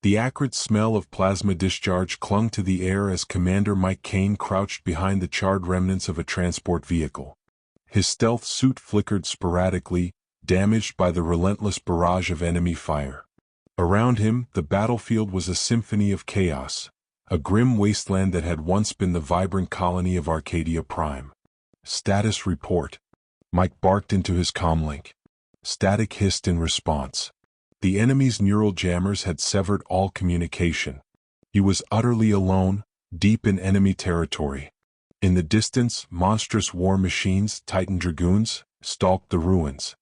The acrid smell of plasma discharge clung to the air as Commander Mike Kane crouched behind the charred remnants of a transport vehicle. His stealth suit flickered sporadically, damaged by the relentless barrage of enemy fire. Around him, the battlefield was a symphony of chaos, a grim wasteland that had once been the vibrant colony of Arcadia Prime. Status report. Mike barked into his comlink. Static hissed in response. The enemy's neural jammers had severed all communication. He was utterly alone, deep in enemy territory. In the distance, monstrous war machines, Titan Dragoons, stalked the ruins.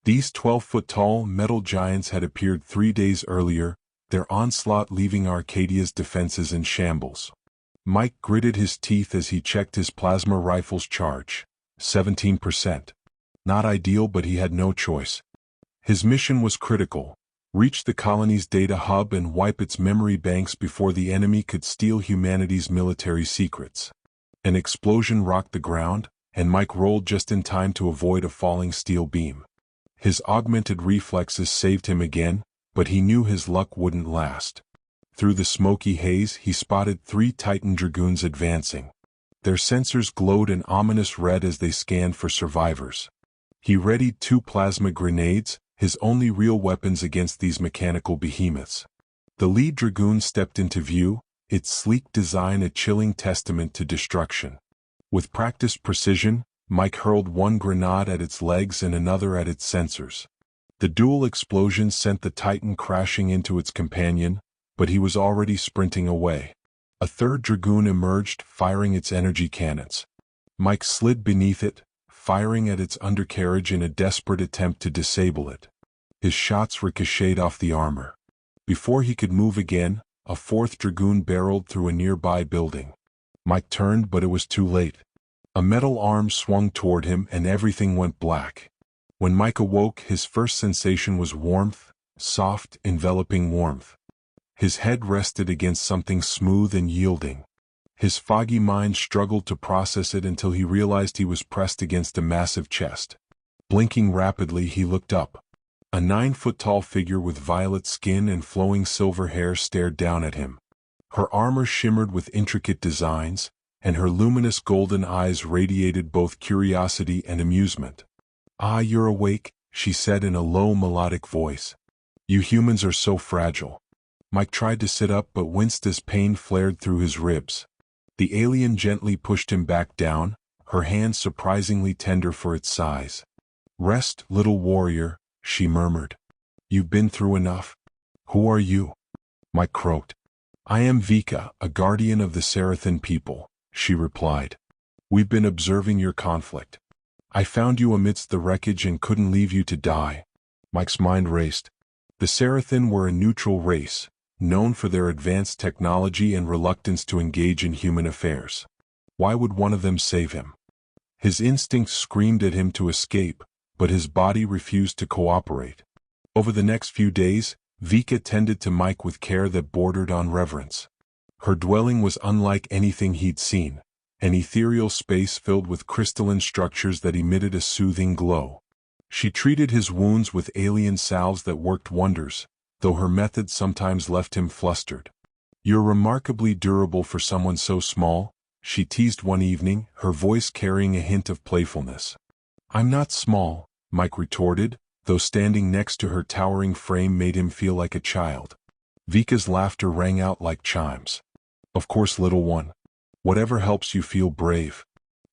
These 12-foot-tall metal giants had appeared 3 days earlier, their onslaught leaving Arcadia's defenses in shambles. Mike gritted his teeth as he checked his plasma rifle's charge. 17%. Not ideal, but he had no choice. His mission was critical. Reach the colony's data hub and wipe its memory banks before the enemy could steal humanity's military secrets. An explosion rocked the ground, and Mike rolled just in time to avoid a falling steel beam. His augmented reflexes saved him again, but he knew his luck wouldn't last. Through the smoky haze, he spotted 3 Titan Dragoons advancing. Their sensors glowed an ominous red as they scanned for survivors. He readied 2 plasma grenades, his only real weapons against these mechanical behemoths. The lead Dragoon stepped into view, its sleek design a chilling testament to destruction. With practiced precision, Mike hurled one grenade at its legs and another at its sensors. The dual explosions sent the Titan crashing into its companion, but he was already sprinting away. A third Dragoon emerged, firing its energy cannons. Mike slid beneath it, firing at its undercarriage in a desperate attempt to disable it. His shots ricocheted off the armor. Before he could move again, a 4th Dragoon barreled through a nearby building. Mike turned, but it was too late. A metal arm swung toward him and everything went black. When Mike awoke, his first sensation was warmth, soft, enveloping warmth. His head rested against something smooth and yielding. His foggy mind struggled to process it until he realized he was pressed against a massive chest. Blinking rapidly, he looked up. A 9-foot-tall figure with violet skin and flowing silver hair stared down at him. Her armor shimmered with intricate designs, and her luminous golden eyes radiated both curiosity and amusement. "Ah, you're awake," she said in a low melodic voice. "You humans are so fragile." Mike tried to sit up but winced as pain flared through his ribs. The alien gently pushed him back down, her hand surprisingly tender for its size. "Rest, little warrior," she murmured. "You've been through enough." "Who are you?" Mike croaked. "I am Vika, a guardian of the Seraphin people," she replied. "We've been observing your conflict. I found you amidst the wreckage and couldn't leave you to die." Mike's mind raced. The Seraphin were a neutral race, known for their advanced technology and reluctance to engage in human affairs. Why would one of them save him? His instincts screamed at him to escape, but his body refused to cooperate. Over the next few days, Vika tended to Mike with care that bordered on reverence. Her dwelling was unlike anything he'd seen, an ethereal space filled with crystalline structures that emitted a soothing glow. She treated his wounds with alien salves that worked wonders, though her methods sometimes left him flustered. "You're remarkably durable for someone so small," she teased one evening, her voice carrying a hint of playfulness. "I'm not small," Mike retorted, though standing next to her towering frame made him feel like a child. Vika's laughter rang out like chimes. "Of course, little one. Whatever helps you feel brave."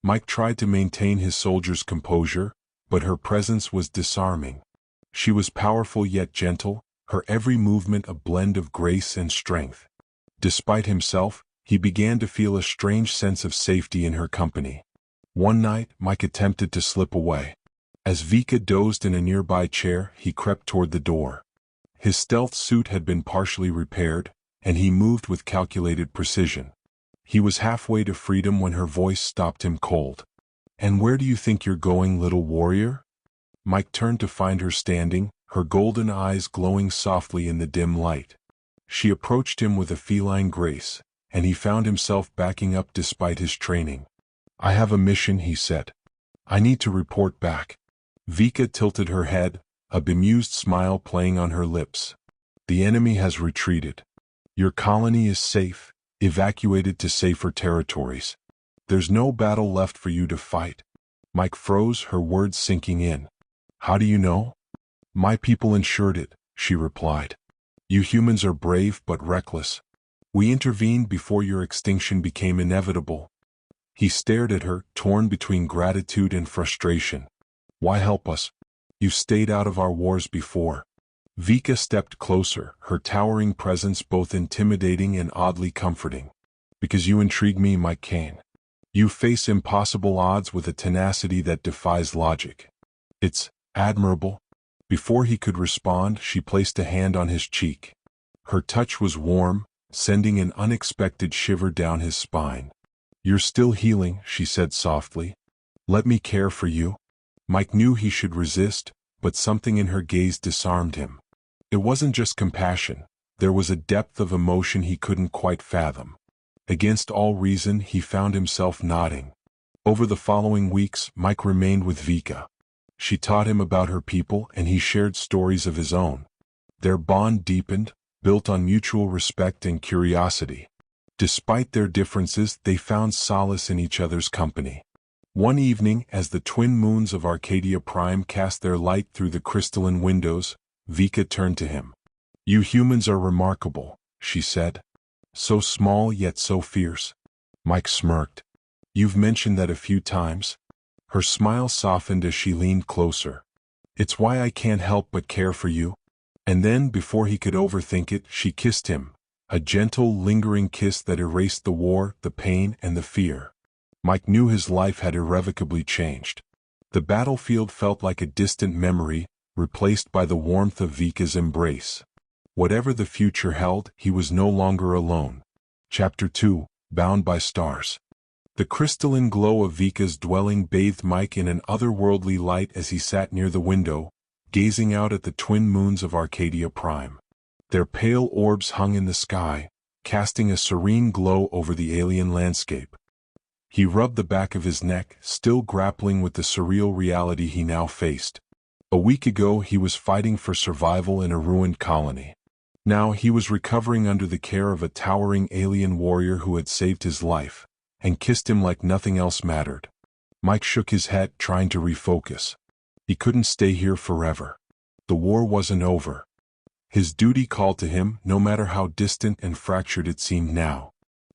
Mike tried to maintain his soldier's composure, but her presence was disarming. She was powerful yet gentle, her every movement a blend of grace and strength. Despite himself, he began to feel a strange sense of safety in her company. One night, Mike attempted to slip away. As Vika dozed in a nearby chair, he crept toward the door. His stealth suit had been partially repaired, and he moved with calculated precision. He was halfway to freedom when her voice stopped him cold. "And where do you think you're going, little warrior?" Mike turned to find her standing, her golden eyes glowing softly in the dim light. She approached him with a feline grace, and he found himself backing up despite his training. "I have a mission," he said. "I need to report back." Vika tilted her head, a bemused smile playing on her lips. "The enemy has retreated. Your colony is safe, evacuated to safer territories. There's no battle left for you to fight. Mike froze, her words sinking in. How do you know? My people ensured it, she replied. You humans are brave but reckless. We intervened before your extinction became inevitable. He stared at her, torn between gratitude and frustration. Why help us? You've stayed out of our wars before. Vika stepped closer, her towering presence both intimidating and oddly comforting. Because you intrigue me, Mike Kane. You face impossible odds with a tenacity that defies logic. It's admirable. Before he could respond, she placed a hand on his cheek. Her touch was warm, sending an unexpected shiver down his spine. You're still healing, she said softly. Let me care for you. Mike knew he should resist, but something in her gaze disarmed him. It wasn't just compassion. There was a depth of emotion he couldn't quite fathom. Against all reason, he found himself nodding. Over the following weeks, Mike remained with Vika. She taught him about her people, and he shared stories of his own. Their bond deepened, built on mutual respect and curiosity. Despite their differences, they found solace in each other's company. One evening, as the twin moons of Arcadia Prime cast their light through the crystalline windows, Vika turned to him. You humans are remarkable, she said. So small yet so fierce. Mike smirked. You've mentioned that a few times. Her smile softened as she leaned closer. It's why I can't help but care for you. And then, before he could overthink it, she kissed him. A gentle, lingering kiss that erased the war, the pain, and the fear. Mike knew his life had irrevocably changed. The battlefield felt like a distant memory, replaced by the warmth of Vika's embrace. Whatever the future held, he was no longer alone. Chapter 2, Bound by Stars. The crystalline glow of Vika's dwelling bathed Mike in an otherworldly light as he sat near the window, gazing out at the twin moons of Arcadia Prime. Their pale orbs hung in the sky, casting a serene glow over the alien landscape. He rubbed the back of his neck, still grappling with the surreal reality he now faced. A week ago he was fighting for survival in a ruined colony. Now he was recovering under the care of a towering alien warrior who had saved his life, and kissed him like nothing else mattered. Mike shook his head, trying to refocus. He couldn't stay here forever. The war wasn't over. His duty called to him, no matter how distant and fractured it seemed now.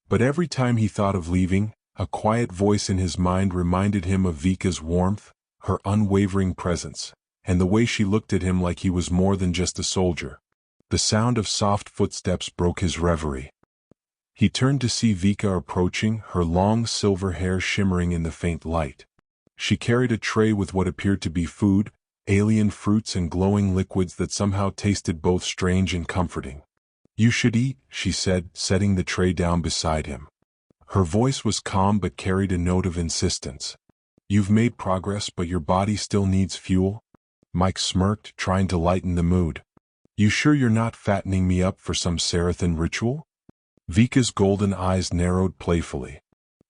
But every time he thought of leaving, a quiet voice in his mind reminded him of Vika's warmth, her unwavering presence, and the way she looked at him like he was more than just a soldier. The sound of soft footsteps broke his reverie. He turned to see Vika approaching, her long silver hair shimmering in the faint light. She carried a tray with what appeared to be food, alien fruits and glowing liquids that somehow tasted both strange and comforting. You should eat, she said, setting the tray down beside him. Her voice was calm but carried a note of insistence. You've made progress, but your body still needs fuel? Mike smirked, trying to lighten the mood. You sure you're not fattening me up for some Sarathan ritual? Vika's golden eyes narrowed playfully.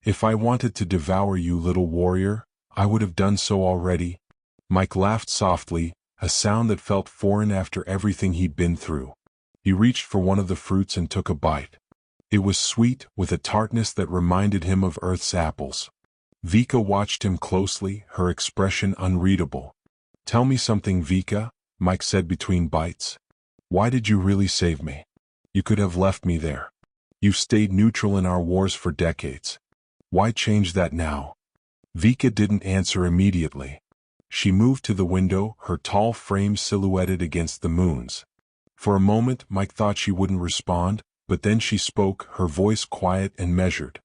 If I wanted to devour you, little warrior, I would have done so already. Mike laughed softly, a sound that felt foreign after everything he'd been through. He reached for one of the fruits and took a bite. It was sweet, with a tartness that reminded him of Earth's apples. Vika watched him closely, her expression unreadable. Tell me something, Vika, Mike said between bites. Why did you really save me? You could have left me there. You've stayed neutral in our wars for decades. Why change that now? Vika didn't answer immediately. She moved to the window, her tall frame silhouetted against the moons. For a moment, Mike thought she wouldn't respond, but then she spoke, her voice quiet and measured.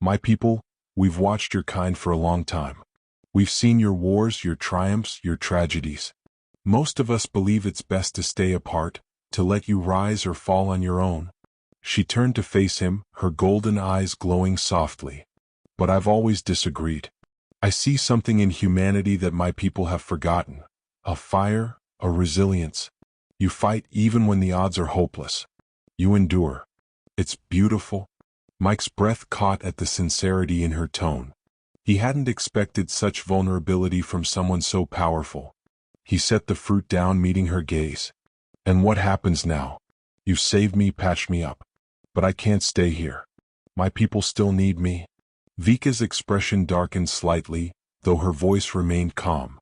My people, we've watched your kind for a long time. We've seen your wars, your triumphs, your tragedies. Most of us believe it's best to stay apart, to let you rise or fall on your own. She turned to face him, her golden eyes glowing softly. But I've always disagreed. I see something in humanity that my people have forgotten. A fire, a resilience. You fight even when the odds are hopeless. You endure. It's beautiful. Mike's breath caught at the sincerity in her tone. He hadn't expected such vulnerability from someone so powerful. He set the fruit down, meeting her gaze. And what happens now? You saved me, patched me up. But I can't stay here. My people still need me. Vika's expression darkened slightly, though her voice remained calm.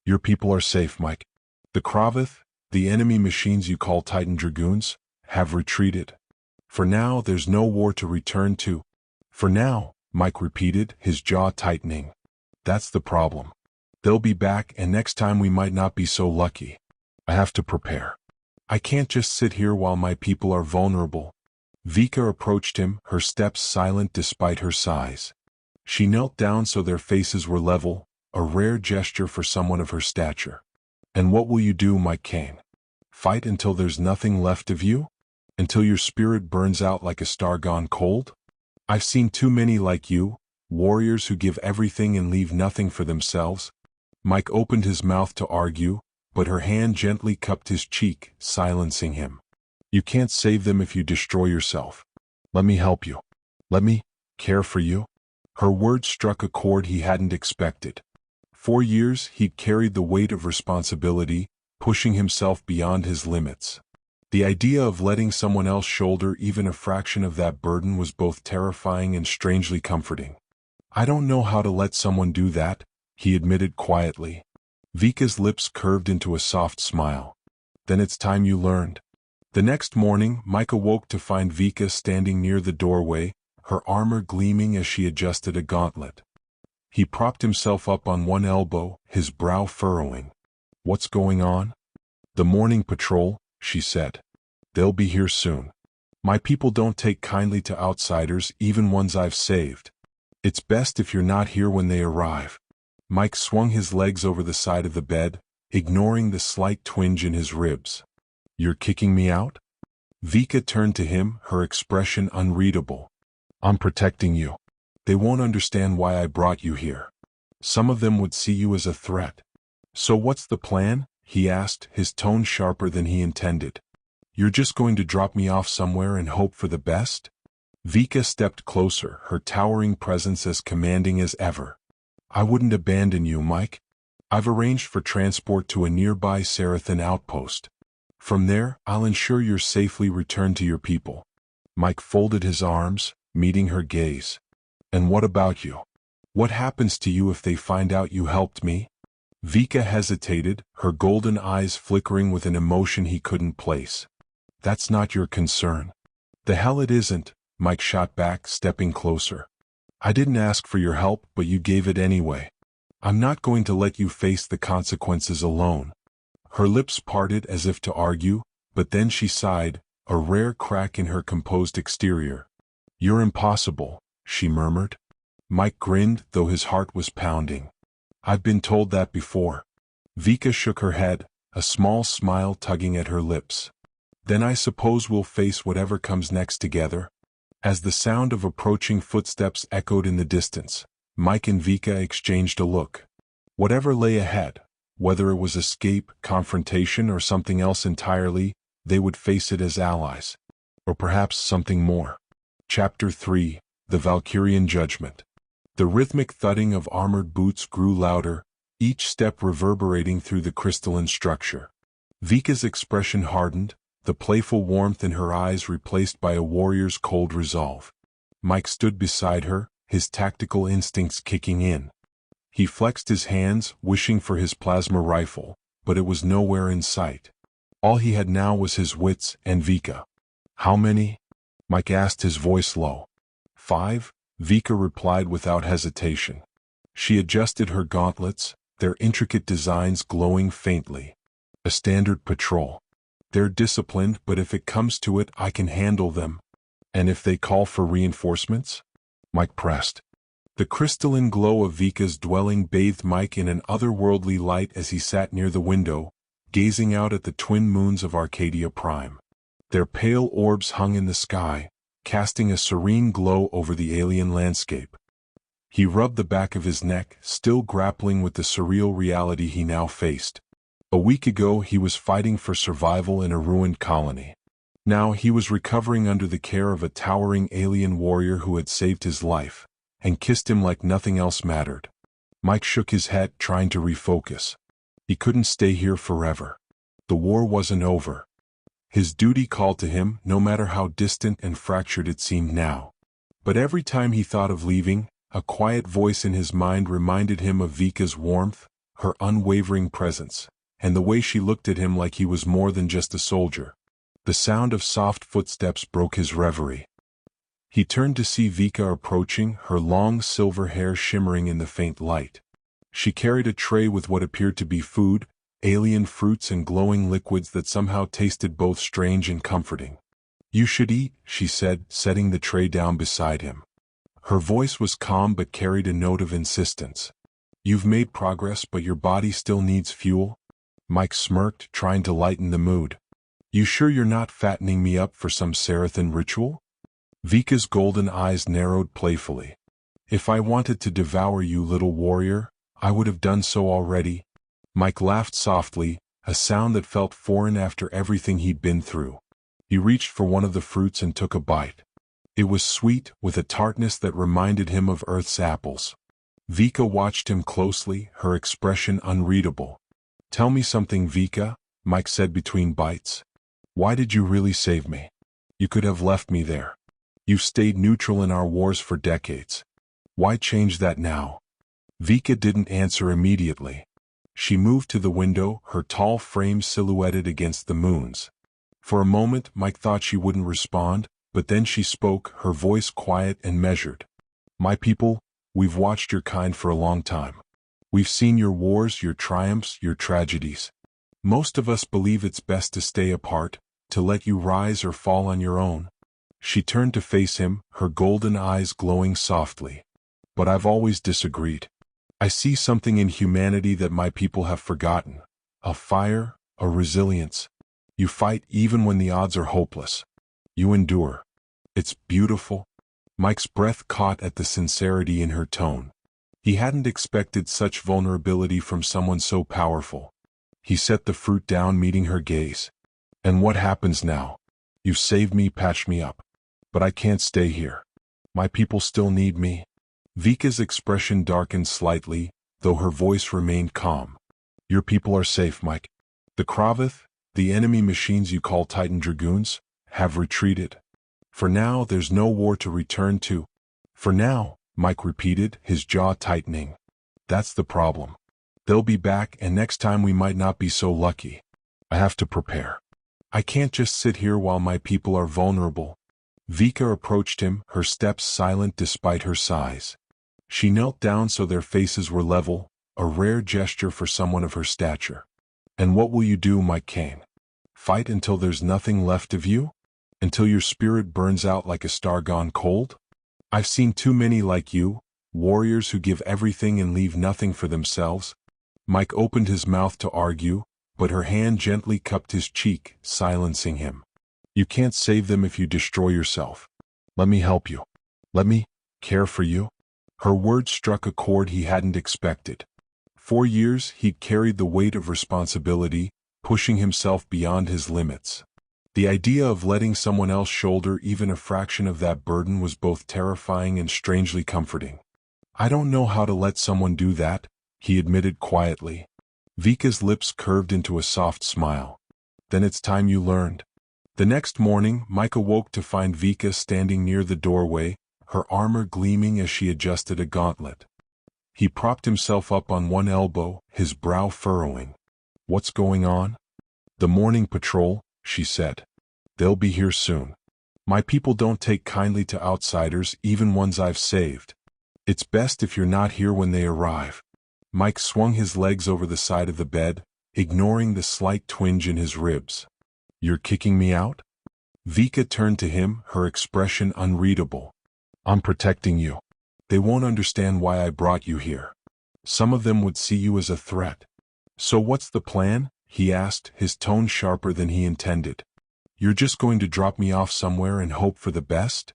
Your people are safe, Mike. The Kravath, the enemy machines you call Titan Dragoons, have retreated. For now, there's no war to return to. For now, Mike repeated, his jaw tightening. That's the problem. They'll be back, and next time we might not be so lucky. I have to prepare. I can't just sit here while my people are vulnerable. Vika approached him, her steps silent despite her size. She knelt down so their faces were level, a rare gesture for someone of her stature. And what will you do, Mike Kane? Fight until there's nothing left of you? Until your spirit burns out like a star gone cold? I've seen too many like you, warriors who give everything and leave nothing for themselves. Mike opened his mouth to argue, but her hand gently cupped his cheek, silencing him. You can't save them if you destroy yourself. Let me help you. Let me care for you. Her words struck a chord he hadn't expected. For years, he'd carried the weight of responsibility, pushing himself beyond his limits. The idea of letting someone else shoulder even a fraction of that burden was both terrifying and strangely comforting. I don't know how to let someone do that, he admitted quietly. Vika's lips curved into a soft smile. Then it's time you learned. The next morning, Mike awoke to find Vika standing near the doorway, her armor gleaming as she adjusted a gauntlet. He propped himself up on one elbow, his brow furrowing. What's going on? The morning patrol, she said. They'll be here soon. My people don't take kindly to outsiders, even ones I've saved. It's best if you're not here when they arrive. Mike swung his legs over the side of the bed, ignoring the slight twinge in his ribs. You're kicking me out? Vika turned to him, her expression unreadable. I'm protecting you. They won't understand why I brought you here. Some of them would see you as a threat. So what's the plan? He asked, his tone sharper than he intended. You're just going to drop me off somewhere and hope for the best? Vika stepped closer, her towering presence as commanding as ever. I wouldn't abandon you, Mike. I've arranged for transport to a nearby Sarathan outpost. From there, I'll ensure you're safely returned to your people. Mike folded his arms, meeting her gaze. And what about you? What happens to you if they find out you helped me? Vika hesitated, her golden eyes flickering with an emotion he couldn't place. That's not your concern. The hell it isn't, Mike shot back, stepping closer. I didn't ask for your help, but you gave it anyway. I'm not going to let you face the consequences alone. Her lips parted as if to argue, but then she sighed, a rare crack in her composed exterior. You're impossible, she murmured. Mike grinned, though his heart was pounding. I've been told that before. Vika shook her head, a small smile tugging at her lips. Then I suppose we'll face whatever comes next together. As the sound of approaching footsteps echoed in the distance, Mike and Vika exchanged a look. Whatever lay ahead, whether it was escape, confrontation, or something else entirely, they would face it as allies. Or perhaps something more. Chapter 3, The Valkyrian Judgment. The rhythmic thudding of armored boots grew louder, each step reverberating through the crystalline structure. Vika's expression hardened, the playful warmth in her eyes replaced by a warrior's cold resolve. Mike stood beside her, his tactical instincts kicking in. He flexed his hands, wishing for his plasma rifle, but it was nowhere in sight. All he had now was his wits and Vika. How many? Mike asked, his voice low. 5, Vika replied without hesitation. She adjusted her gauntlets, their intricate designs glowing faintly. A standard patrol. They're disciplined, but if it comes to it, I can handle them. And if they call for reinforcements? Mike pressed. The crystalline glow of Vika's dwelling bathed Mike in an otherworldly light as he sat near the window, gazing out at the twin moons of Arcadia Prime. Their pale orbs hung in the sky, casting a serene glow over the alien landscape. He rubbed the back of his neck, still grappling with the surreal reality he now faced. A week ago he was fighting for survival in a ruined colony. Now he was recovering under the care of a towering alien warrior who had saved his life, and kissed him like nothing else mattered. Mike shook his head, trying to refocus. He couldn't stay here forever. The war wasn't over. His duty called to him, no matter how distant and fractured it seemed now. But every time he thought of leaving, a quiet voice in his mind reminded him of Vika's warmth, her unwavering presence, and the way she looked at him like he was more than just a soldier. The sound of soft footsteps broke his reverie. He turned to see Vika approaching, her long silver hair shimmering in the faint light. She carried a tray with what appeared to be food, alien fruits and glowing liquids that somehow tasted both strange and comforting. "You should eat," she said, setting the tray down beside him. Her voice was calm but carried a note of insistence. "You've made progress, but your body still needs fuel?" Mike smirked, trying to lighten the mood. "You sure you're not fattening me up for some Sarathan ritual?" Vika's golden eyes narrowed playfully. "If I wanted to devour you, little warrior, I would have done so already." Mike laughed softly, a sound that felt foreign after everything he'd been through. He reached for one of the fruits and took a bite. It was sweet, with a tartness that reminded him of Earth's apples. Vika watched him closely, her expression unreadable. "Tell me something, Vika," Mike said between bites. "Why did you really save me? You could have left me there. You've stayed neutral in our wars for decades. Why change that now?" Vika didn't answer immediately. She moved to the window, her tall frame silhouetted against the moons. For a moment, Mike thought she wouldn't respond, but then she spoke, her voice quiet and measured. "My people, we've watched your kind for a long time. We've seen your wars, your triumphs, your tragedies. Most of us believe it's best to stay apart, to let you rise or fall on your own." She turned to face him, her golden eyes glowing softly. "But I've always disagreed. I see something in humanity that my people have forgotten. A fire, a resilience. You fight even when the odds are hopeless. You endure. It's beautiful." Mike's breath caught at the sincerity in her tone. He hadn't expected such vulnerability from someone so powerful. He set the fruit down, meeting her gaze. "And what happens now? You've saved me, patched me up. But I can't stay here. My people still need me." Vika's expression darkened slightly, though her voice remained calm. "Your people are safe, Mike. The Kravath, the enemy machines you call Titan Dragoons, have retreated. For now, there's no war to return to." "For now," Mike repeated, his jaw tightening. "That's the problem. They'll be back, and next time we might not be so lucky. I have to prepare. I can't just sit here while my people are vulnerable." Vika approached him, her steps silent despite her size. She knelt down so their faces were level, a rare gesture for someone of her stature. "And what will you do, Mike Kane? Fight until there's nothing left of you? Until your spirit burns out like a star gone cold? I've seen too many like you, warriors who give everything and leave nothing for themselves." Mike opened his mouth to argue, but her hand gently cupped his cheek, silencing him. "You can't save them if you destroy yourself. Let me help you. Let me care for you." Her words struck a chord he hadn't expected. For years, he'd carried the weight of responsibility, pushing himself beyond his limits. The idea of letting someone else shoulder even a fraction of that burden was both terrifying and strangely comforting. "I don't know how to let someone do that," he admitted quietly. Vika's lips curved into a soft smile. "Then it's time you learned." The next morning, Mike awoke to find Vika standing near the doorway, her armor gleaming as she adjusted a gauntlet. He propped himself up on one elbow, his brow furrowing. "What's going on?" "The morning patrol," she said. "They'll be here soon. My people don't take kindly to outsiders, even ones I've saved. It's best if you're not here when they arrive." Mike swung his legs over the side of the bed, ignoring the slight twinge in his ribs. "You're kicking me out?" Vika turned to him, her expression unreadable. "I'm protecting you. They won't understand why I brought you here. Some of them would see you as a threat." "So what's the plan?" he asked, his tone sharper than he intended. "You're just going to drop me off somewhere and hope for the best?"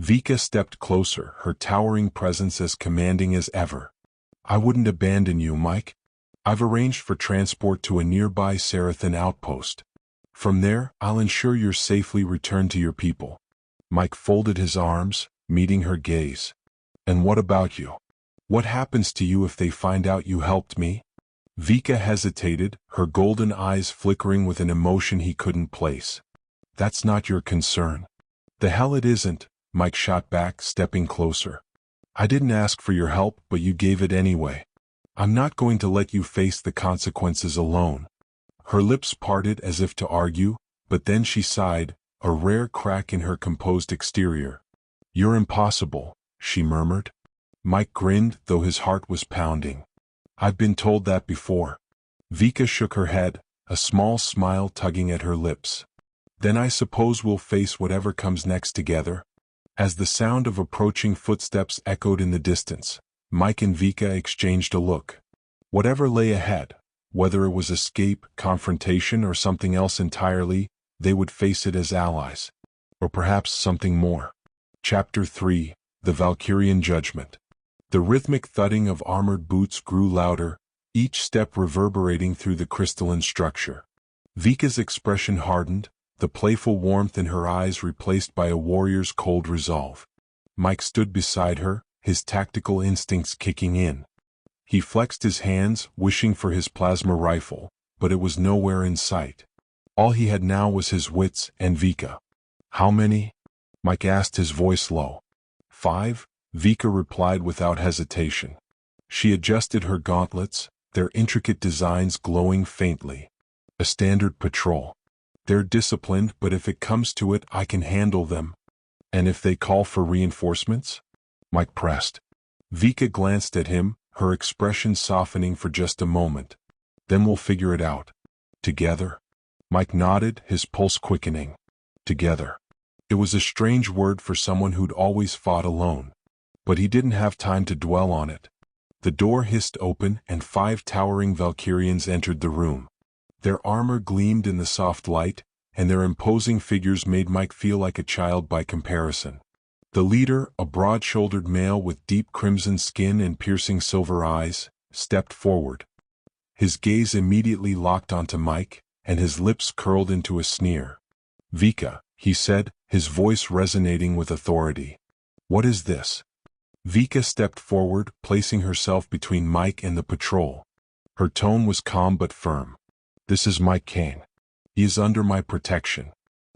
Vika stepped closer, her towering presence as commanding as ever. "I wouldn't abandon you, Mike. I've arranged for transport to a nearby Sarathan outpost. From there, I'll ensure you're safely returned to your people." Mike folded his arms, meeting her gaze. "And what about you? What happens to you if they find out you helped me?" Vika hesitated, her golden eyes flickering with an emotion he couldn't place. That's not your concern. The hell it isn't, Mike shot back, stepping closer. I didn't ask for your help, but you gave it anyway. I'm not going to let you face the consequences alone. Her lips parted as if to argue, but then she sighed, a rare crack in her composed exterior. You're impossible, she murmured. Mike grinned, though his heart was pounding. I've been told that before. Vika shook her head, a small smile tugging at her lips. Then I suppose we'll face whatever comes next together. As the sound of approaching footsteps echoed in the distance, Mike and Vika exchanged a look. Whatever lay ahead, whether it was escape, confrontation, or something else entirely, they would face it as allies. Or perhaps something more. Chapter 3, The Valkyrian Judgment. The rhythmic thudding of armored boots grew louder, each step reverberating through the crystalline structure. Vika's expression hardened, the playful warmth in her eyes replaced by a warrior's cold resolve. Mike stood beside her, his tactical instincts kicking in. He flexed his hands, wishing for his plasma rifle, but it was nowhere in sight. All he had now was his wits and Vika. How many? Mike asked, his voice low. 5, Vika replied without hesitation. She adjusted her gauntlets, their intricate designs glowing faintly. A standard patrol. They're disciplined, but if it comes to it, I can handle them. And if they call for reinforcements? Mike pressed. Vika glanced at him, her expression softening for just a moment. Then we'll figure it out. Together? Mike nodded, his pulse quickening. Together. It was a strange word for someone who'd always fought alone. But he didn't have time to dwell on it. The door hissed open and 5 towering Valkyrians entered the room. Their armor gleamed in the soft light, and their imposing figures made Mike feel like a child by comparison. The leader, a broad-shouldered male with deep crimson skin and piercing silver eyes, stepped forward. His gaze immediately locked onto Mike, and his lips curled into a sneer. Vika, he said, his voice resonating with authority. What is this? Vika stepped forward, placing herself between Mike and the patrol. Her tone was calm but firm. This is Mike Kane. He is under my protection.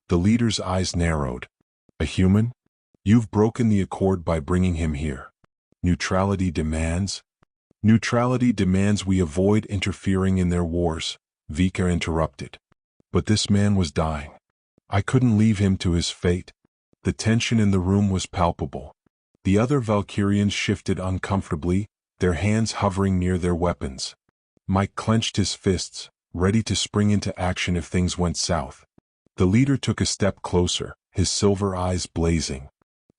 The leader's eyes narrowed. A human? You've broken the accord by bringing him here. Neutrality demands? Neutrality demands we avoid interfering in their wars, Vika interrupted. But this man was dying. I couldn't leave him to his fate. The tension in the room was palpable. The other Valkyrians shifted uncomfortably, their hands hovering near their weapons. Mike clenched his fists, ready to spring into action if things went south. The leader took a step closer, his silver eyes blazing.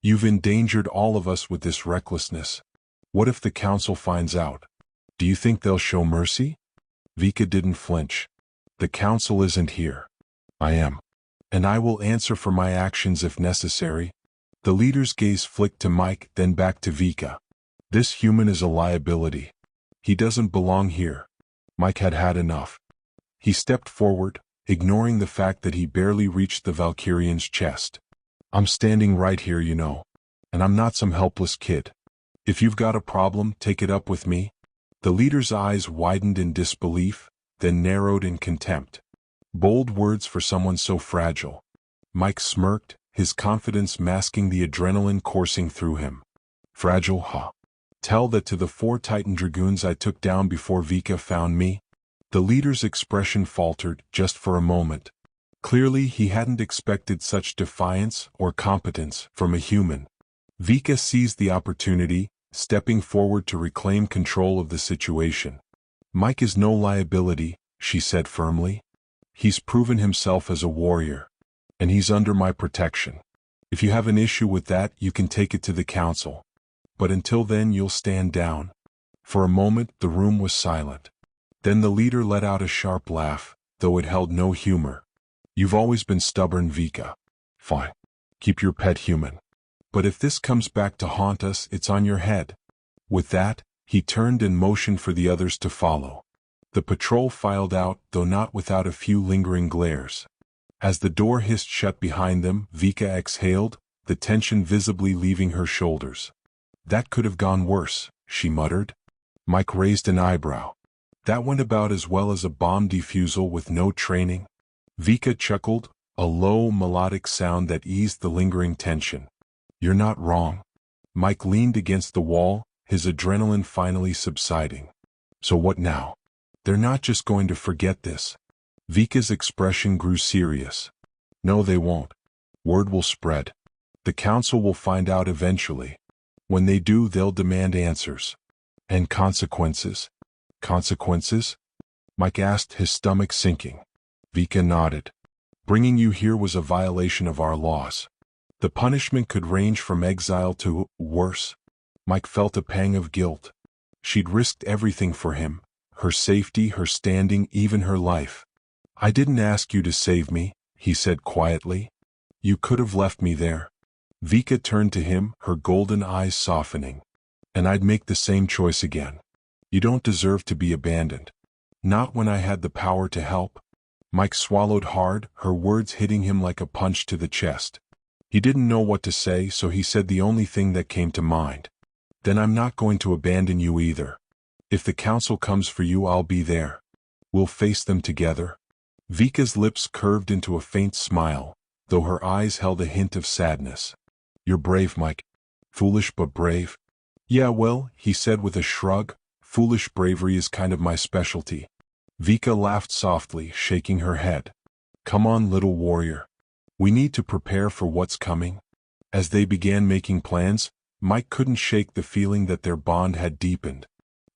You've endangered all of us with this recklessness. What if the council finds out? Do you think they'll show mercy? Vika didn't flinch. The council isn't here. I am. And I will answer for my actions if necessary. The leader's gaze flicked to Mike, then back to Vika. This human is a liability. He doesn't belong here. Mike had had enough. He stepped forward, ignoring the fact that he barely reached the Valkyrian's chest. I'm standing right here, you know. And I'm not some helpless kid. If you've got a problem, take it up with me. The leader's eyes widened in disbelief, then narrowed in contempt. Bold words for someone so fragile. Mike smirked, his confidence masking the adrenaline coursing through him. Fragile, huh? Tell that to the 4 Titan Dragoons I took down before Vika found me. The leader's expression faltered, just for a moment. Clearly he hadn't expected such defiance or competence from a human. Vika seized the opportunity, stepping forward to reclaim control of the situation. Mike is no liability, she said firmly. He's proven himself as a warrior. And he's under my protection. If you have an issue with that, you can take it to the council. But until then, you'll stand down. For a moment, the room was silent. Then the leader let out a sharp laugh, though it held no humor. You've always been stubborn, Vika. Fine. Keep your pet human. But if this comes back to haunt us, it's on your head. With that, he turned and motioned for the others to follow. The patrol filed out, though not without a few lingering glares. As the door hissed shut behind them, Vika exhaled, the tension visibly leaving her shoulders. That could have gone worse, she muttered. Mike raised an eyebrow. That went about as well as a bomb defusal with no training. Vika chuckled, a low, melodic sound that eased the lingering tension. "You're not wrong." Mike leaned against the wall, his adrenaline finally subsiding. "So what now? They're not just going to forget this." Vika's expression grew serious. "No, they won't. Word will spread. The council will find out eventually. When they do, they'll demand answers. And consequences." "Consequences?" Mike asked, his stomach sinking. Vika nodded. "Bringing you here was a violation of our laws. The punishment could range from exile to worse." Mike felt a pang of guilt. She'd risked everything for him, her safety, her standing, even her life. "I didn't ask you to save me," he said quietly. "You could have left me there." Vika turned to him, her golden eyes softening. "And I'd make the same choice again. You don't deserve to be abandoned. Not when I had the power to help." Mike swallowed hard, her words hitting him like a punch to the chest. He didn't know what to say, so he said the only thing that came to mind. "Then I'm not going to abandon you either. If the council comes for you, I'll be there. We'll face them together." Vika's lips curved into a faint smile, though her eyes held a hint of sadness. "You're brave, Mike. Foolish but brave." "Yeah, well," he said with a shrug, "foolish bravery is kind of my specialty." Vika laughed softly, shaking her head. "Come on, little warrior. We need to prepare for what's coming." As they began making plans, Mike couldn't shake the feeling that their bond had deepened.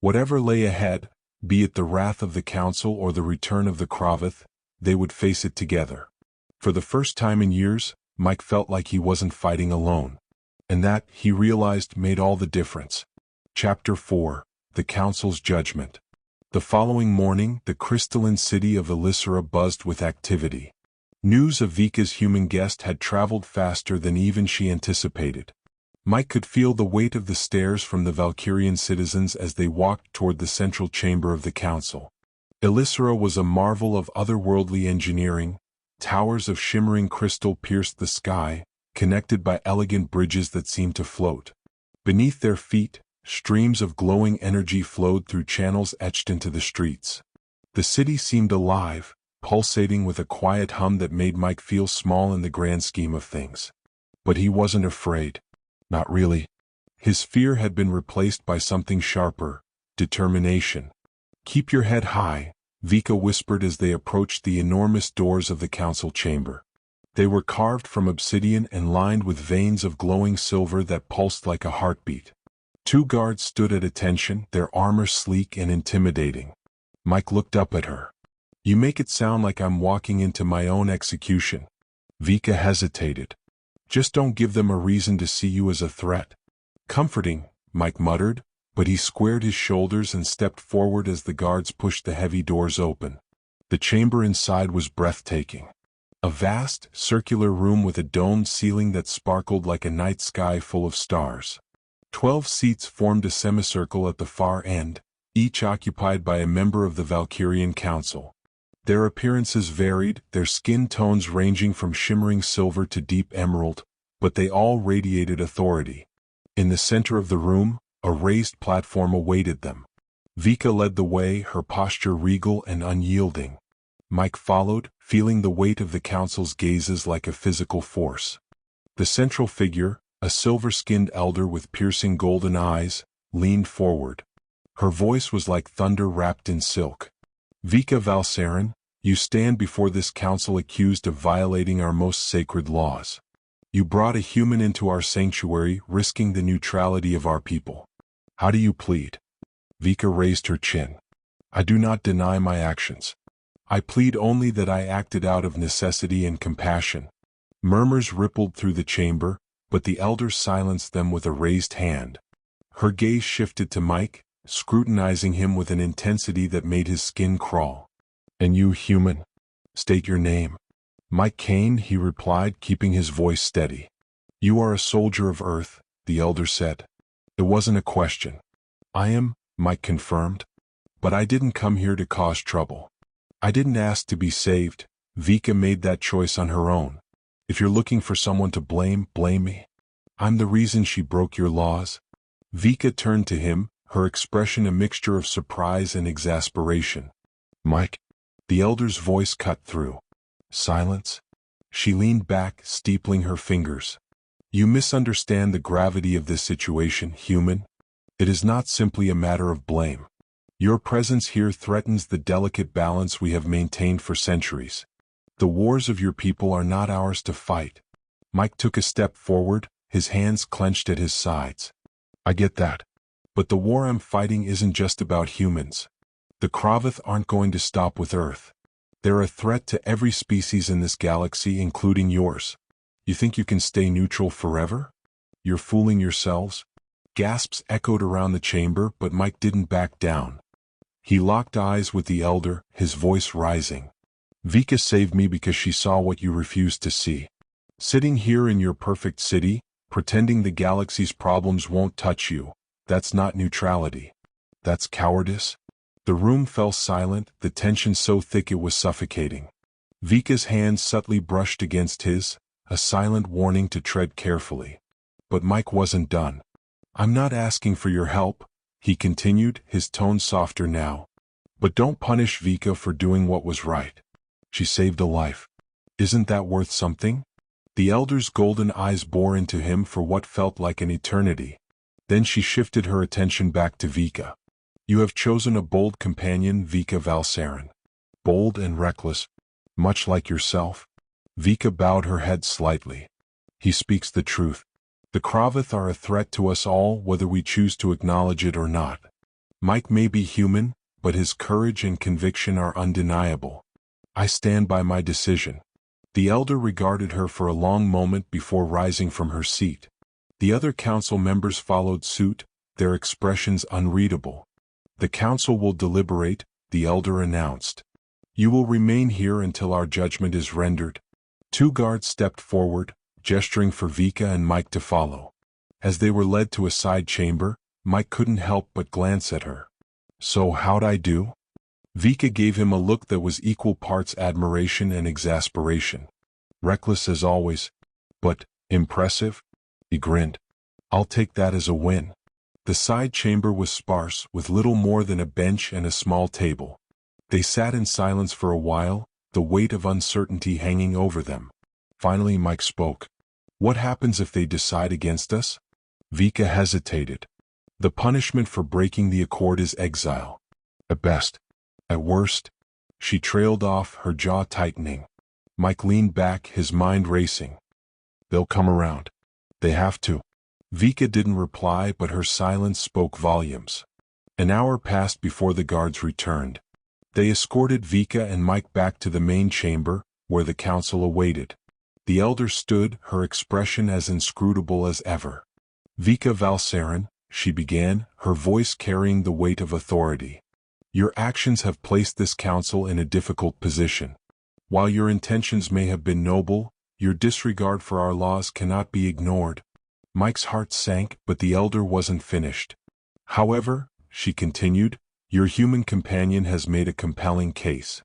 Whatever lay ahead, be it the wrath of the council or the return of the Kravath, they would face it together. For the first time in years, Mike felt like he wasn't fighting alone. And that, he realized, made all the difference. Chapter 4: The Council's Judgment. The following morning, the crystalline city of Elisra buzzed with activity. News of Vika's human guest had traveled faster than even she anticipated. Mike could feel the weight of the stares from the Valkyrian citizens as they walked toward the central chamber of the council. Elisra was a marvel of otherworldly engineering. Towers of shimmering crystal pierced the sky, connected by elegant bridges that seemed to float. Beneath their feet, streams of glowing energy flowed through channels etched into the streets. The city seemed alive, pulsating with a quiet hum that made Mike feel small in the grand scheme of things. But he wasn't afraid. Not really. His fear had been replaced by something sharper: determination. "Keep your head high," Vika whispered as they approached the enormous doors of the council chamber. They were carved from obsidian and lined with veins of glowing silver that pulsed like a heartbeat. 2 guards stood at attention, their armor sleek and intimidating. Mike looked up at her. "You make it sound like I'm walking into my own execution." Vika hesitated. "Just don't give them a reason to see you as a threat." "Comforting," Mike muttered, but he squared his shoulders and stepped forward as the guards pushed the heavy doors open. The chamber inside was breathtaking. A vast, circular room with a domed ceiling that sparkled like a night sky full of stars. 12 seats formed a semicircle at the far end, each occupied by a member of the Valkyrian Council. Their appearances varied, their skin tones ranging from shimmering silver to deep emerald, but they all radiated authority. In the center of the room, a raised platform awaited them. Vika led the way, her posture regal and unyielding. Mike followed, feeling the weight of the council's gazes like a physical force. The central figure, a silver-skinned elder with piercing golden eyes, leaned forward. Her voice was like thunder wrapped in silk. "Vika Valkyrian, you stand before this council accused of violating our most sacred laws. You brought a human into our sanctuary, risking the neutrality of our people. How do you plead?" Vika raised her chin. "I do not deny my actions. I plead only that I acted out of necessity and compassion." Murmurs rippled through the chamber, but the elder silenced them with a raised hand. Her gaze shifted to Mike, scrutinizing him with an intensity that made his skin crawl. "And you, human? State your name." "Mike Kane," he replied, keeping his voice steady. "You are a soldier of Earth," the elder said. It wasn't a question. "I am," Mike confirmed. "But I didn't come here to cause trouble. I didn't ask to be saved." Vika made that choice on her own. "If you're looking for someone to blame, blame me. I'm the reason she broke your laws." Vika turned to him, her expression a mixture of surprise and exasperation. "Mike?" The elder's voice cut through. Silence. She leaned back, steepling her fingers. You misunderstand the gravity of this situation, human. It is not simply a matter of blame. Your presence here threatens the delicate balance we have maintained for centuries. The wars of your people are not ours to fight. Mike took a step forward, his hands clenched at his sides. I get that. But the war I'm fighting isn't just about humans. The Kravath aren't going to stop with Earth. They're a threat to every species in this galaxy, including yours. You think you can stay neutral forever? You're fooling yourselves? Gasps echoed around the chamber, but Mike didn't back down. He locked eyes with the Elder, his voice rising. Vika saved me because she saw what you refused to see. Sitting here in your perfect city, pretending the galaxy's problems won't touch you, that's not neutrality. That's cowardice. The room fell silent, the tension so thick it was suffocating. Vika's hand subtly brushed against his, a silent warning to tread carefully. But Mike wasn't done. I'm not asking for your help, he continued, his tone softer now. But don't punish Vika for doing what was right. She saved a life. Isn't that worth something? The Elder's golden eyes bore into him for what felt like an eternity. Then she shifted her attention back to Vika. You have chosen a bold companion, Vika Valkyrian. Bold and reckless, much like yourself. Vika bowed her head slightly. He speaks the truth. The Kravath are a threat to us all, whether we choose to acknowledge it or not. Mike may be human, but his courage and conviction are undeniable. I stand by my decision. The Elder regarded her for a long moment before rising from her seat. The other council members followed suit, their expressions unreadable. The council will deliberate, the Elder announced. You will remain here until our judgment is rendered. 2 guards stepped forward, gesturing for Vika and Mike to follow. As they were led to a side chamber, Mike couldn't help but glance at her. So how'd I do? Vika gave him a look that was equal parts admiration and exasperation. Reckless as always, but impressive? He grinned. I'll take that as a win. The side chamber was sparse, with little more than a bench and a small table. They sat in silence for a while, the weight of uncertainty hanging over them. Finally Mike spoke. What happens if they decide against us? Vika hesitated. The punishment for breaking the accord is exile. At best. At worst. She trailed off, her jaw tightening. Mike leaned back, his mind racing. They'll come around. They have to. Vika didn't reply, but her silence spoke volumes. An hour passed before the guards returned. They escorted Vika and Mike back to the main chamber, where the council awaited. The Elder stood, her expression as inscrutable as ever. Vika Valkyrian, she began, her voice carrying the weight of authority. Your actions have placed this council in a difficult position. While your intentions may have been noble, your disregard for our laws cannot be ignored. Mike's heart sank, but the Elder wasn't finished. However, she continued, your human companion has made a compelling case.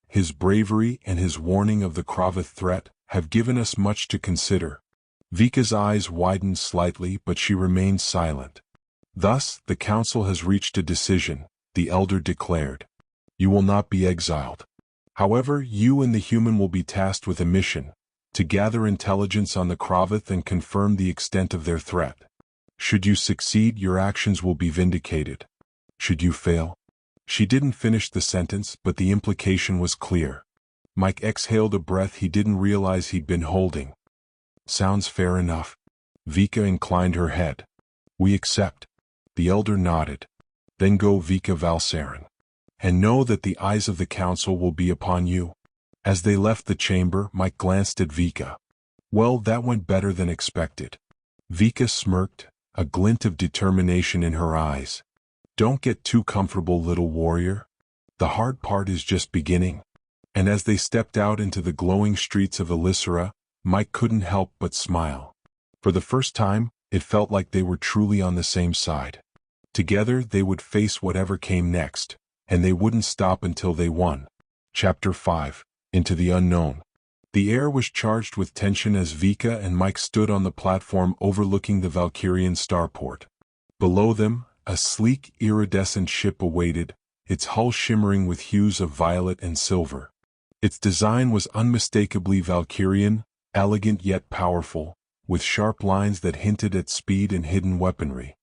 His bravery and his warning of the Kravath threat have given us much to consider. Vika's eyes widened slightly, but she remained silent. Thus, the council has reached a decision, the Elder declared. You will not be exiled. However, you and the human will be tasked with a mission, to gather intelligence on the Kravath and confirm the extent of their threat. Should you succeed, your actions will be vindicated. Should you fail? She didn't finish the sentence, but the implication was clear. Mike exhaled a breath he didn't realize he'd been holding. Sounds fair enough. Vika inclined her head. We accept. The Elder nodded. Then go, Vika Valkyrian. And know that the eyes of the council will be upon you. As they left the chamber, Mike glanced at Vika. Well, that went better than expected. Vika smirked, a glint of determination in her eyes. Don't get too comfortable, little warrior. The hard part is just beginning. And as they stepped out into the glowing streets of Elisera, Mike couldn't help but smile. For the first time, it felt like they were truly on the same side. Together they would face whatever came next, and they wouldn't stop until they won. Chapter 5. Into the Unknown. The air was charged with tension as Vika and Mike stood on the platform overlooking the Valkyrian starport. Below them, a sleek, iridescent ship awaited, its hull shimmering with hues of violet and silver. Its design was unmistakably Valkyrian, elegant yet powerful, with sharp lines that hinted at speed and hidden weaponry.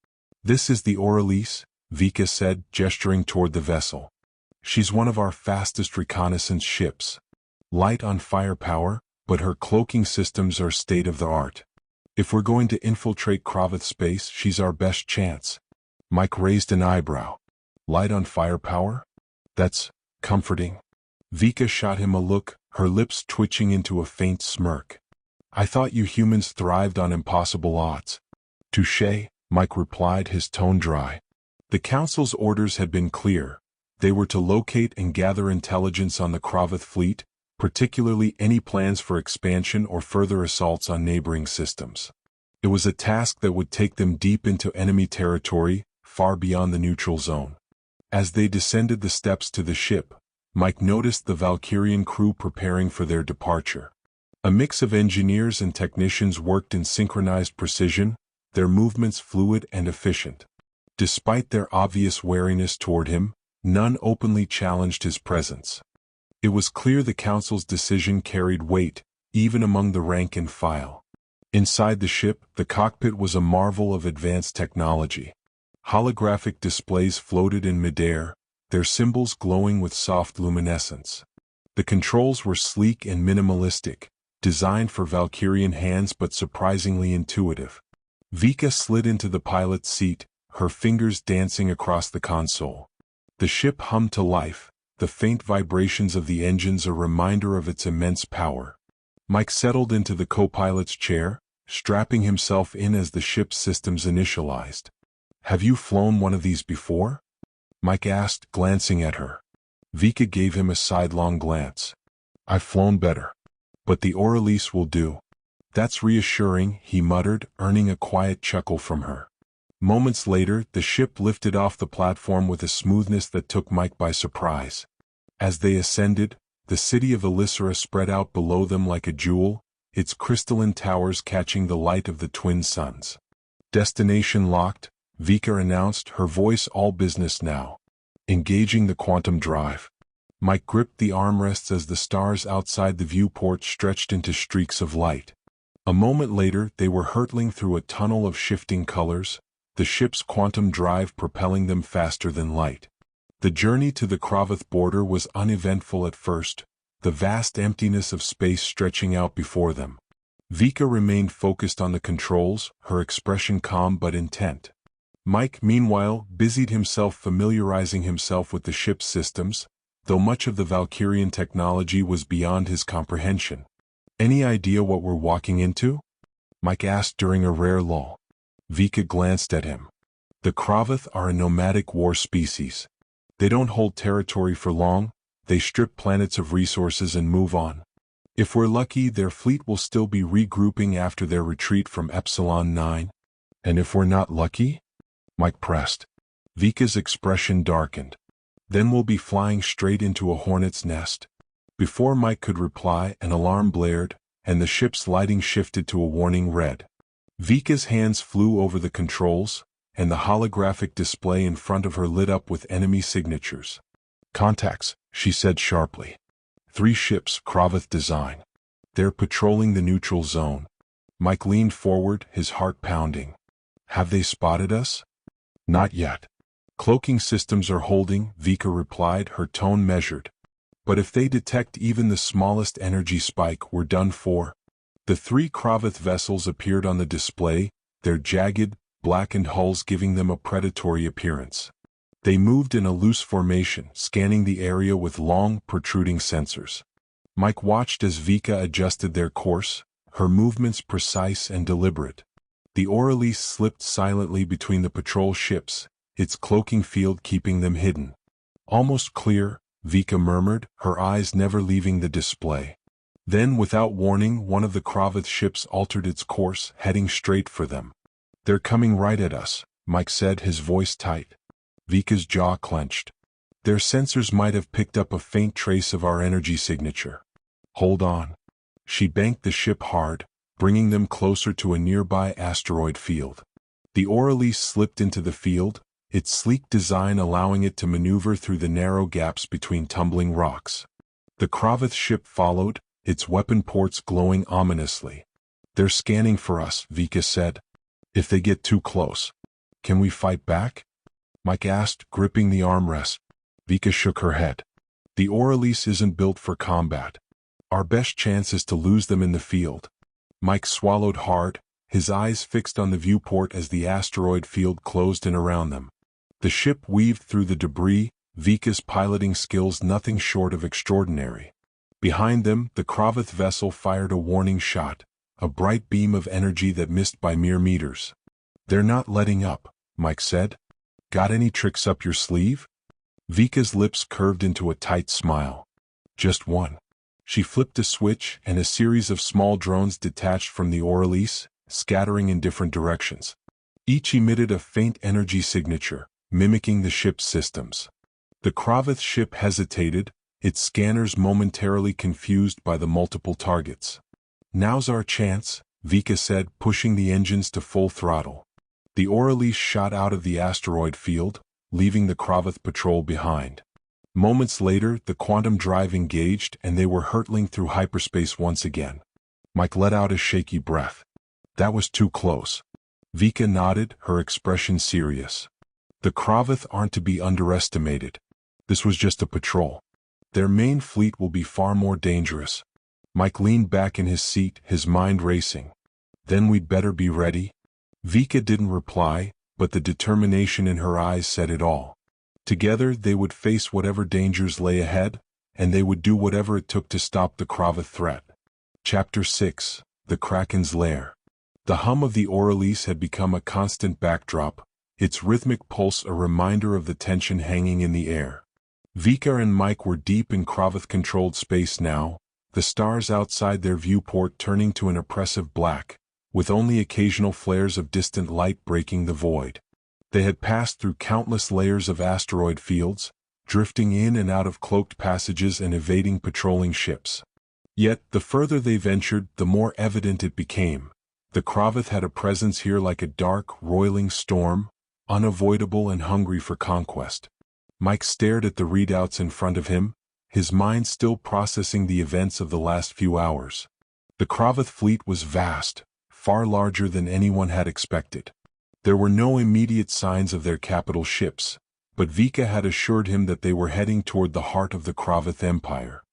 "This is the Aurelice," Vika said, gesturing toward the vessel. "She's one of our fastest reconnaissance ships. Light on firepower, but her cloaking systems are state-of-the-art. If we're going to infiltrate Kravath space, she's our best chance." Mike raised an eyebrow. "Light on firepower? That's comforting." Vika shot him a look, her lips twitching into a faint smirk. "I thought you humans thrived on impossible odds." "Touché," Mike replied, his tone dry. The Council's orders had been clear. They were to locate and gather intelligence on the Kravath fleet, particularly any plans for expansion or further assaults on neighboring systems. It was a task that would take them deep into enemy territory, far beyond the neutral zone. As they descended the steps to the ship, Mike noticed the Valkyrian crew preparing for their departure. A mix of engineers and technicians worked in synchronized precision, their movements fluid and efficient. Despite their obvious wariness toward him, none openly challenged his presence. It was clear the Council's decision carried weight, even among the rank and file. Inside the ship, the cockpit was a marvel of advanced technology. Holographic displays floated in midair, their symbols glowing with soft luminescence. The controls were sleek and minimalistic, designed for Valkyrian hands but surprisingly intuitive. Vika slid into the pilot's seat, her fingers dancing across the console. The ship hummed to life, the faint vibrations of the engines a reminder of its immense power. Mike settled into the co-pilot's chair, strapping himself in as the ship's systems initialized. "Have you flown one of these before?" Mike asked, glancing at her. Vika gave him a sidelong glance. "I've flown better. But the Aurelice will do." "That's reassuring," he muttered, earning a quiet chuckle from her. Moments later, the ship lifted off the platform with a smoothness that took Mike by surprise. As they ascended, the city of Elysra spread out below them like a jewel, its crystalline towers catching the light of the twin suns. "Destination locked," Vika announced, her voice all business now. "Engaging the quantum drive." Mike gripped the armrests as the stars outside the viewport stretched into streaks of light. A moment later, they were hurtling through a tunnel of shifting colors, the ship's quantum drive propelling them faster than light. The journey to the Kravath border was uneventful at first, the vast emptiness of space stretching out before them. Vika remained focused on the controls, her expression calm but intent. Mike, meanwhile, busied himself familiarizing himself with the ship's systems, though much of the Valkyrian technology was beyond his comprehension. "Any idea what we're walking into?" Mike asked during a rare lull. Vika glanced at him. "The Kravath are a nomadic war species. They don't hold territory for long, they strip planets of resources and move on. If we're lucky, their fleet will still be regrouping after their retreat from Epsilon 9. And if we're not lucky?" Mike pressed. Vika's expression darkened. "Then we'll be flying straight into a hornet's nest." Before Mike could reply, an alarm blared, and the ship's lighting shifted to a warning red. Vika's hands flew over the controls, and the holographic display in front of her lit up with enemy signatures. "Contacts," she said sharply. "3 ships, Kravath design. They're patrolling the neutral zone." Mike leaned forward, his heart pounding. "Have they spotted us?" "Not yet. Cloaking systems are holding," Vika replied, her tone measured. "But if they detect even the smallest energy spike, we're done for." The 3 Kravath vessels appeared on the display, their jagged, blackened hulls giving them a predatory appearance. They moved in a loose formation, scanning the area with long, protruding sensors. Mike watched as Vika adjusted their course, her movements precise and deliberate. The Aurelice slipped silently between the patrol ships, its cloaking field keeping them hidden. "Almost clear," Vika murmured, her eyes never leaving the display. Then, without warning, one of the Kravath ships altered its course, heading straight for them. "They're coming right at us," Mike said, his voice tight. Vika's jaw clenched. "Their sensors might have picked up a faint trace of our energy signature. Hold on." She banked the ship hard, bringing them closer to a nearby asteroid field. The Aurelice slipped into the field, its sleek design allowing it to maneuver through the narrow gaps between tumbling rocks. The Kravath ship followed, its weapon ports glowing ominously. "They're scanning for us," Vika said. "If they get too close, can we fight back?" Mike asked, gripping the armrest. Vika shook her head. "The Orelise isn't built for combat. Our best chance is to lose them in the field." Mike swallowed hard, his eyes fixed on the viewport as the asteroid field closed in around them. The ship weaved through the debris, Vika's piloting skills nothing short of extraordinary. Behind them, the Kravath vessel fired a warning shot, a bright beam of energy that missed by mere meters. "They're not letting up," Mike said. "Got any tricks up your sleeve?" Vika's lips curved into a tight smile. "Just one." She flipped a switch, and a series of small drones detached from the Orelise, scattering in different directions. Each emitted a faint energy signature, mimicking the ship's systems. The Kravath ship hesitated, its scanners momentarily confused by the multiple targets. "Now's our chance," Vika said, pushing the engines to full throttle. The Orelise shot out of the asteroid field, leaving the Kravath patrol behind. Moments later, the quantum drive engaged and they were hurtling through hyperspace once again. Mike let out a shaky breath. "That was too close." Vika nodded, her expression serious. "The Kravath aren't to be underestimated. This was just a patrol. Their main fleet will be far more dangerous." Mike leaned back in his seat, his mind racing. "Then we'd better be ready." Vika didn't reply, but the determination in her eyes said it all. Together they would face whatever dangers lay ahead, and they would do whatever it took to stop the Kravath threat. Chapter 6: The Kraken's Lair. The hum of the Orelise had become a constant backdrop, its rhythmic pulse a reminder of the tension hanging in the air. Vika and Mike were deep in Kravath-controlled space now, the stars outside their viewport turning to an oppressive black, with only occasional flares of distant light breaking the void. They had passed through countless layers of asteroid fields, drifting in and out of cloaked passages and evading patrolling ships. Yet, the further they ventured, the more evident it became. The Kravath had a presence here like a dark, roiling storm, unavoidable and hungry for conquest. Mike stared at the readouts in front of him, his mind still processing the events of the last few hours. The Kravath fleet was vast, far larger than anyone had expected. There were no immediate signs of their capital ships, but Vika had assured him that they were heading toward the heart of the Kravath Empire.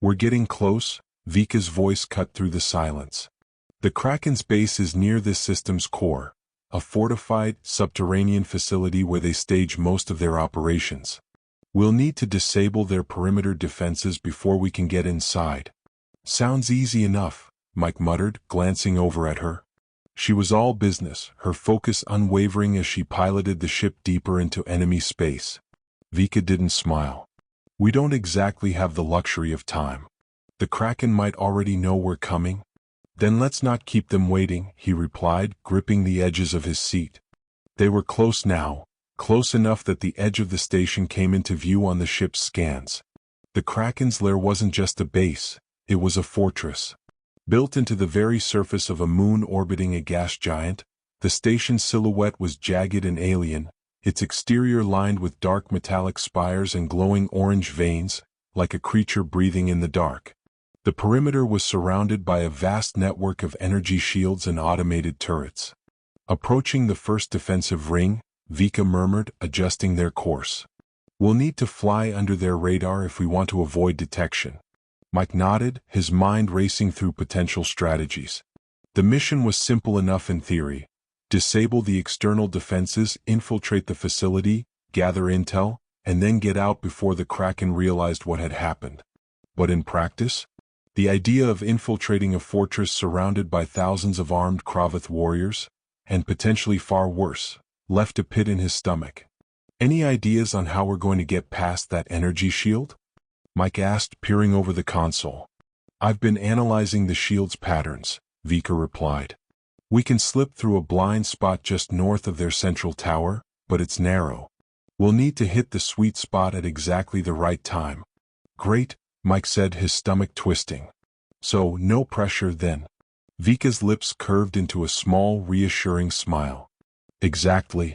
"We're getting close," Vika's voice cut through the silence. "The Kraken's base is near this system's core, a fortified, subterranean facility where they stage most of their operations. We'll need to disable their perimeter defenses before we can get inside." "Sounds easy enough," Mike muttered, glancing over at her. She was all business, her focus unwavering as she piloted the ship deeper into enemy space. Vika didn't smile. "We don't exactly have the luxury of time. The Kraken might already know we're coming." "Then let's not keep them waiting," he replied, gripping the edges of his seat. They were close now, close enough that the edge of the station came into view on the ship's scans. The Kraken's lair wasn't just a base, it was a fortress. Built into the very surface of a moon orbiting a gas giant, the station's silhouette was jagged and alien, its exterior lined with dark metallic spires and glowing orange veins, like a creature breathing in the dark. The perimeter was surrounded by a vast network of energy shields and automated turrets. Approaching the first defensive ring, Vika murmured, adjusting their course. "We'll need to fly under their radar if we want to avoid detection." Mike nodded, his mind racing through potential strategies. The mission was simple enough in theory. Disable the external defenses, infiltrate the facility, gather intel, and then get out before the Kraken realized what had happened. But in practice, the idea of infiltrating a fortress surrounded by thousands of armed Kravath warriors, and potentially far worse, left a pit in his stomach. "Any ideas on how we're going to get past that energy shield?" Mike asked, peering over the console. "I've been analyzing the shield's patterns," Vika replied. "We can slip through a blind spot just north of their central tower, but it's narrow. We'll need to hit the sweet spot at exactly the right time." "Great," Mike said, his stomach twisting. "So, no pressure then?" Vika's lips curved into a small, reassuring smile. "Exactly."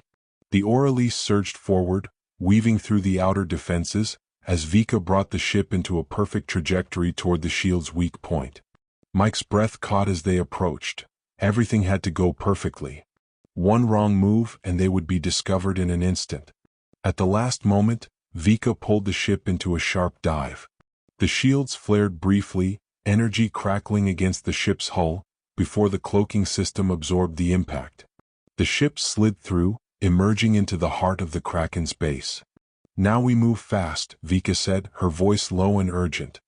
The Orelise surged forward, weaving through the outer defenses, as Vika brought the ship into a perfect trajectory toward the shield's weak point. Mike's breath caught as they approached. Everything had to go perfectly. One wrong move and they would be discovered in an instant. At the last moment, Vika pulled the ship into a sharp dive. The shields flared briefly, energy crackling against the ship's hull, before the cloaking system absorbed the impact. The ship slid through, emerging into the heart of the Kraken's base. "Now we move fast," Vika said, her voice low and urgent.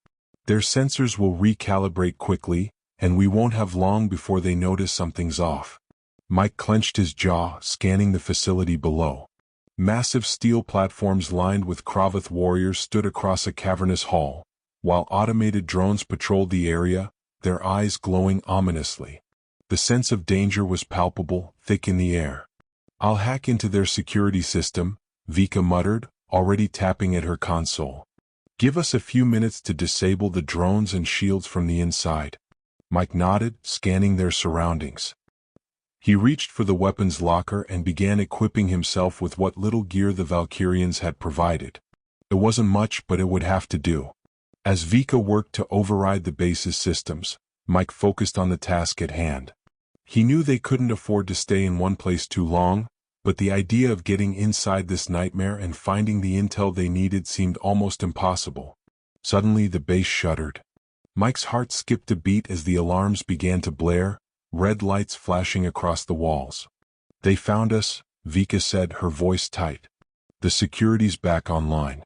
"Their sensors will recalibrate quickly, and we won't have long before they notice something's off." Mike clenched his jaw, scanning the facility below. Massive steel platforms lined with Kravath warriors stood across a cavernous hall, while automated drones patrolled the area, their eyes glowing ominously. The sense of danger was palpable, thick in the air. "I'll hack into their security system," Vika muttered, already tapping at her console. "Give us a few minutes to disable the drones and shields from the inside." Mike nodded, scanning their surroundings. He reached for the weapons locker and began equipping himself with what little gear the Valkyrians had provided. It wasn't much, but it would have to do. As Vika worked to override the base's systems, Mike focused on the task at hand. He knew they couldn't afford to stay in one place too long, but the idea of getting inside this nightmare and finding the intel they needed seemed almost impossible. Suddenly the base shuddered. Mike's heart skipped a beat as the alarms began to blare, red lights flashing across the walls. "They found us," Vika said, her voice tight. "The security's back online.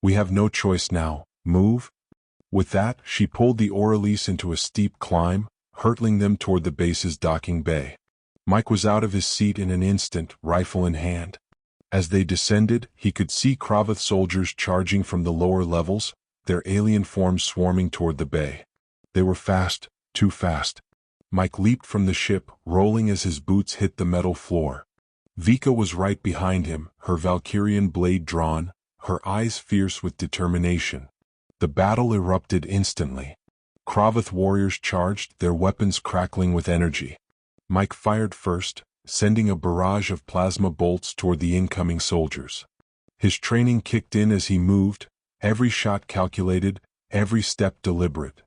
We have no choice now. Move." With that, she pulled the Orelise into a steep climb, hurtling them toward the base's docking bay. Mike was out of his seat in an instant, rifle in hand. As they descended, he could see Kravath soldiers charging from the lower levels, their alien forms swarming toward the bay. They were fast, too fast. Mike leaped from the ship, rolling as his boots hit the metal floor. Vika was right behind him, her Valkyrian blade drawn, her eyes fierce with determination. The battle erupted instantly. Kravath warriors charged, their weapons crackling with energy. Mike fired first, sending a barrage of plasma bolts toward the incoming soldiers. His training kicked in as he moved, every shot calculated, every step deliberate.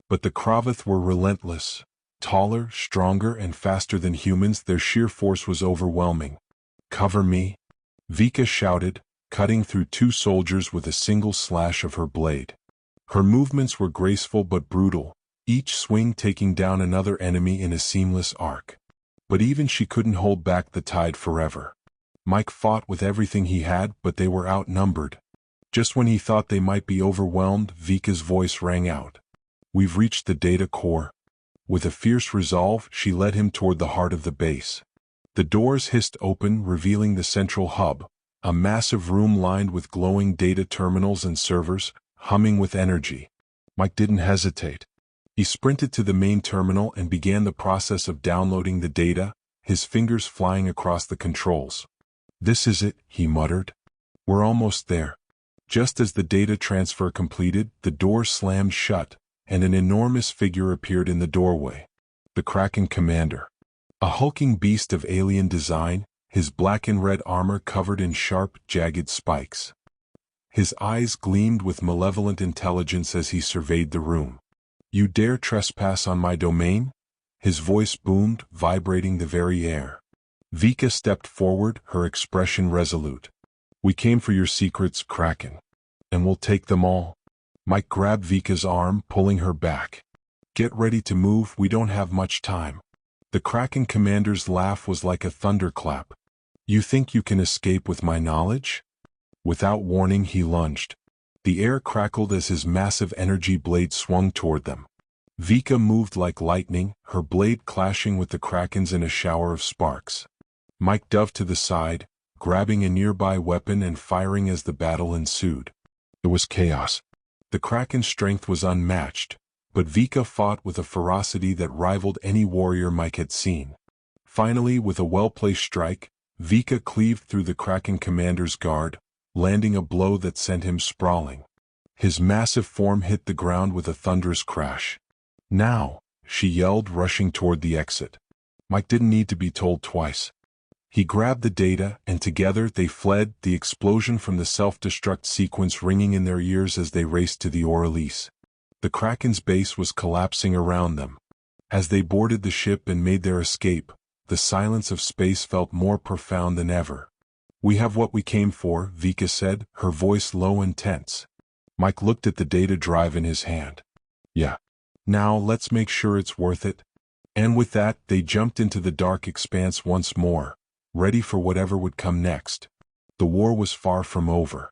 But the Kravath were relentless. Taller, stronger, and faster than humans, their sheer force was overwhelming. "Cover me," Vika shouted, cutting through two soldiers with a single slash of her blade. Her movements were graceful but brutal, each swing taking down another enemy in a seamless arc. But even she couldn't hold back the tide forever. Mike fought with everything he had, but they were outnumbered. Just when he thought they might be overwhelmed, Vika's voice rang out. "We've reached the data core." With a fierce resolve, she led him toward the heart of the base. The doors hissed open, revealing the central hub, a massive room lined with glowing data terminals and servers, humming with energy. Mike didn't hesitate. He sprinted to the main terminal and began the process of downloading the data, his fingers flying across the controls. "This is it," he muttered. "We're almost there." Just as the data transfer completed, the door slammed shut, and an enormous figure appeared in the doorway. The Kraken commander. A hulking beast of alien design, his black and red armor covered in sharp, jagged spikes. His eyes gleamed with malevolent intelligence as he surveyed the room. "You dare trespass on my domain?" His voice boomed, vibrating the very air. Vika stepped forward, her expression resolute. "We came for your secrets, Kraken. And we'll take them all." Mike grabbed Vika's arm, pulling her back. "Get ready to move, we don't have much time." The Kraken commander's laugh was like a thunderclap. "You think you can escape with my knowledge?" Without warning, he lunged. The air crackled as his massive energy blade swung toward them. Vika moved like lightning, her blade clashing with the Kraken's in a shower of sparks. Mike dove to the side, grabbing a nearby weapon and firing as the battle ensued. It was chaos. The Kraken's strength was unmatched, but Vika fought with a ferocity that rivaled any warrior Mike had seen. Finally, with a well-placed strike, Vika cleaved through the Kraken commander's guard, landing a blow that sent him sprawling. His massive form hit the ground with a thunderous crash. "Now," she yelled, rushing toward the exit. Mike didn't need to be told twice. He grabbed the data, and together they fled, the explosion from the self-destruct sequence ringing in their ears as they raced to the Orelise. The Kraken's base was collapsing around them. As they boarded the ship and made their escape, the silence of space felt more profound than ever. "We have what we came for," Vika said, her voice low and tense. Mike looked at the data drive in his hand. "Yeah. Now let's make sure it's worth it." And with that, they jumped into the dark expanse once more, ready for whatever would come next. The war was far from over.